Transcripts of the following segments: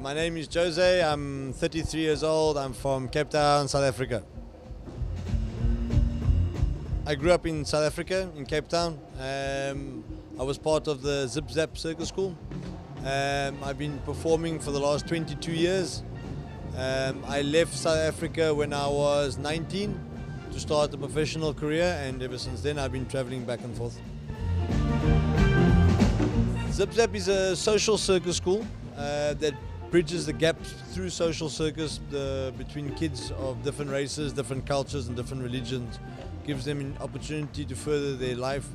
My name is Jose. I'm 33 years old. I'm from Cape Town, South Africa. I grew up in South Africa, in Cape Town. I was part of the Zip Zap Circus School. I've been performing for the last 22 years. I left South Africa when I was 19 to start a professional career, and ever since then I've been traveling back and forth. Zip Zap is a social circus school that bridges the gap through social circus between kids of different races, different cultures and different religions. Gives them an opportunity to further their life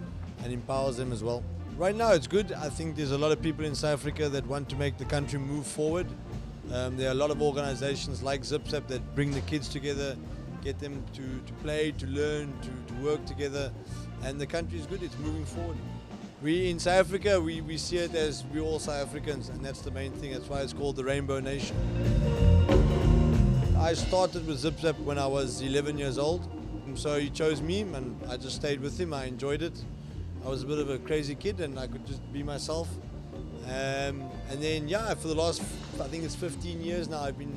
and empowers them as well. Right now it's good. I think there's a lot of people in South Africa that want to make the country move forward. There are a lot of organizations like Zip Zap that bring the kids together, get them to play, to learn, to work together, and the country is good, it's moving forward. We in South Africa, we see it as we're all South Africans, and that's the main thing. That's why it's called the Rainbow Nation. I started with Zip Zap when I was 11 years old. So he chose me and I just stayed with him. I enjoyed it. I was a bit of a crazy kid and I could just be myself. And then, yeah, for the last, I think it's 15 years now, I've been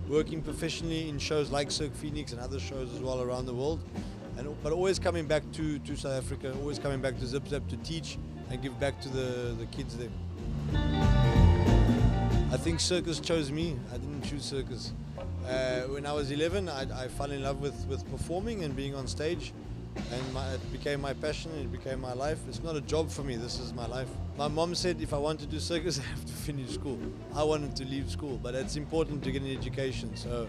working professionally in shows like Cirque Phoenix and other shows as well around the world. But always coming back to South Africa, always coming back to Zip Zap to teach and give back to the kids there. I think circus chose me. I didn't choose circus. When I was 11, I fell in love with performing and being on stage, and it became my passion, it became my life. It's not a job for me, this is my life. My mom said if I want to do circus, I have to finish school. I wanted to leave school, but it's important to get an education. So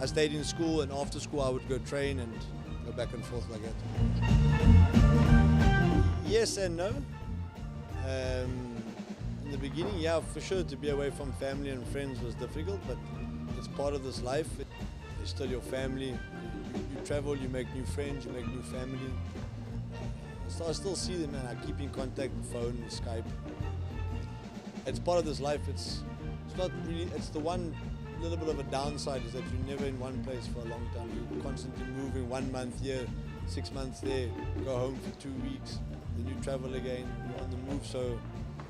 I stayed in school, and after school I would go train and go back and forth like that. Yes and no. In the beginning, yeah, for sure, to be away from family and friends was difficult, but it's part of this life. It's still your family. You travel, you make new friends, you make new family. So I still see them and I keep in contact, phone, Skype. It's part of this life. It's not really, it's the one little bit of a downside is that you're never in one place for a long time. You're constantly moving 1 month here, 6 months there, go home for 2 weeks, then you travel again, you're on the move. So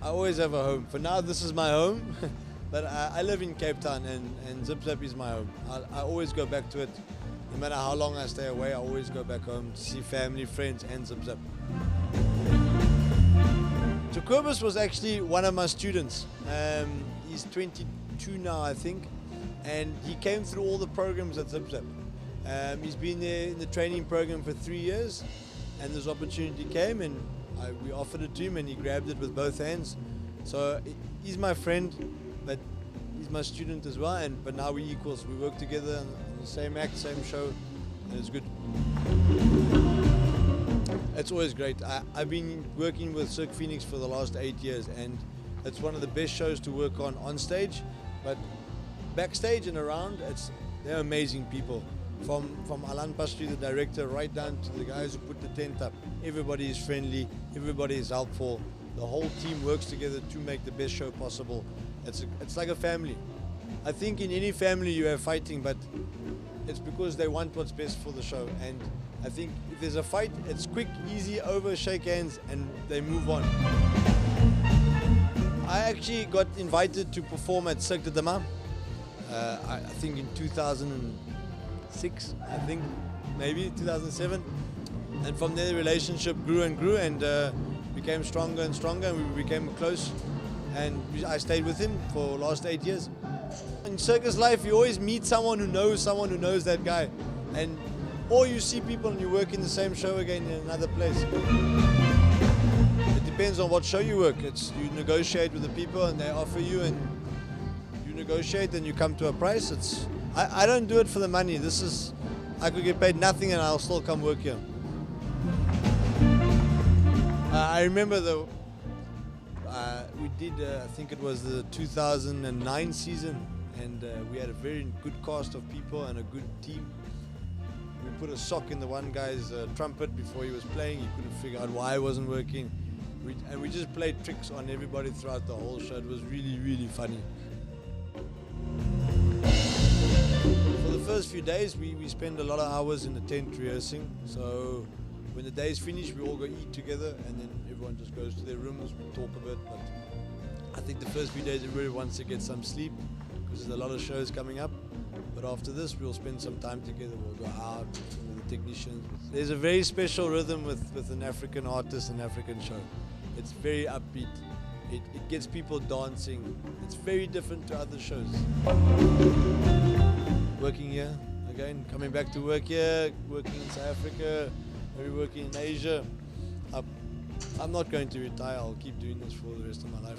I always have a home. For now, this is my home. But I live in Cape Town and Zip Zap is my home. I always go back to it. No matter how long I stay away, I always go back home to see family, friends and Zip Zap. So Kobus was actually one of my students. He's 22 now, I think. And he came through all the programs at Zip Zap. He's been there in the training program for 3 years. And this opportunity came and we offered it to him and he grabbed it with both hands. So he's my friend. But he's my student as well, but now we're equals. We work together on the same act, same show, and it's good. It's always great. I've been working with Cirque Phoenix for the last 8 years, and it's one of the best shows to work on stage, but backstage and around, they're amazing people. From Alan Pastry, the director, right down to the guys who put the tent up. Everybody is friendly, everybody is helpful. The whole team works together to make the best show possible. It's like a family. I think in any family you have fighting, but it's because they want what's best for the show. And I think if there's a fight, it's quick, easy, over, shake hands, and they move on. I actually got invited to perform at Cirque de Demain. I think in 2006, I think, maybe 2007. And from there the relationship grew and grew and became stronger and stronger, and we became close. And I stayed with him for the last 8 years. In circus life, you always meet someone who knows that guy. Or you see people and you work in the same show again in another place. It depends on what show you work. You negotiate with the people and they offer you and you negotiate and you come to a price. I don't do it for the money. I could get paid nothing and I'll still come work here. I remember we did, I think it was the 2009 season, and we had a very good cast of people and a good team. We put a sock in the one guy's trumpet before he was playing. He couldn't figure out why it wasn't working. And we just played tricks on everybody throughout the whole show. It was really, really funny. For the first few days, we spend a lot of hours in the tent rehearsing. So when the day's finished, we all go eat together, and then everyone just goes to their rooms, we talk a bit. But I think the first few days, everybody wants to get some sleep. because there's a lot of shows coming up. But after this, we'll spend some time together. We'll go out with the technicians. There's a very special rhythm with an African artist, an African show. It's very upbeat. It gets people dancing. It's very different to other shows. Working here, again, coming back to work here, working in South Africa, maybe working in Asia. I'm not going to retire. I'll keep doing this for the rest of my life.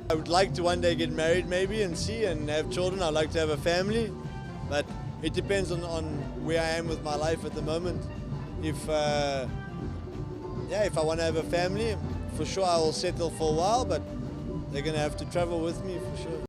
I would like to one day get married maybe and have children. I'd like to have a family, but it depends on where I am with my life at the moment. If I want to have a family, for sure I will settle for a while, but they're going to have to travel with me for sure.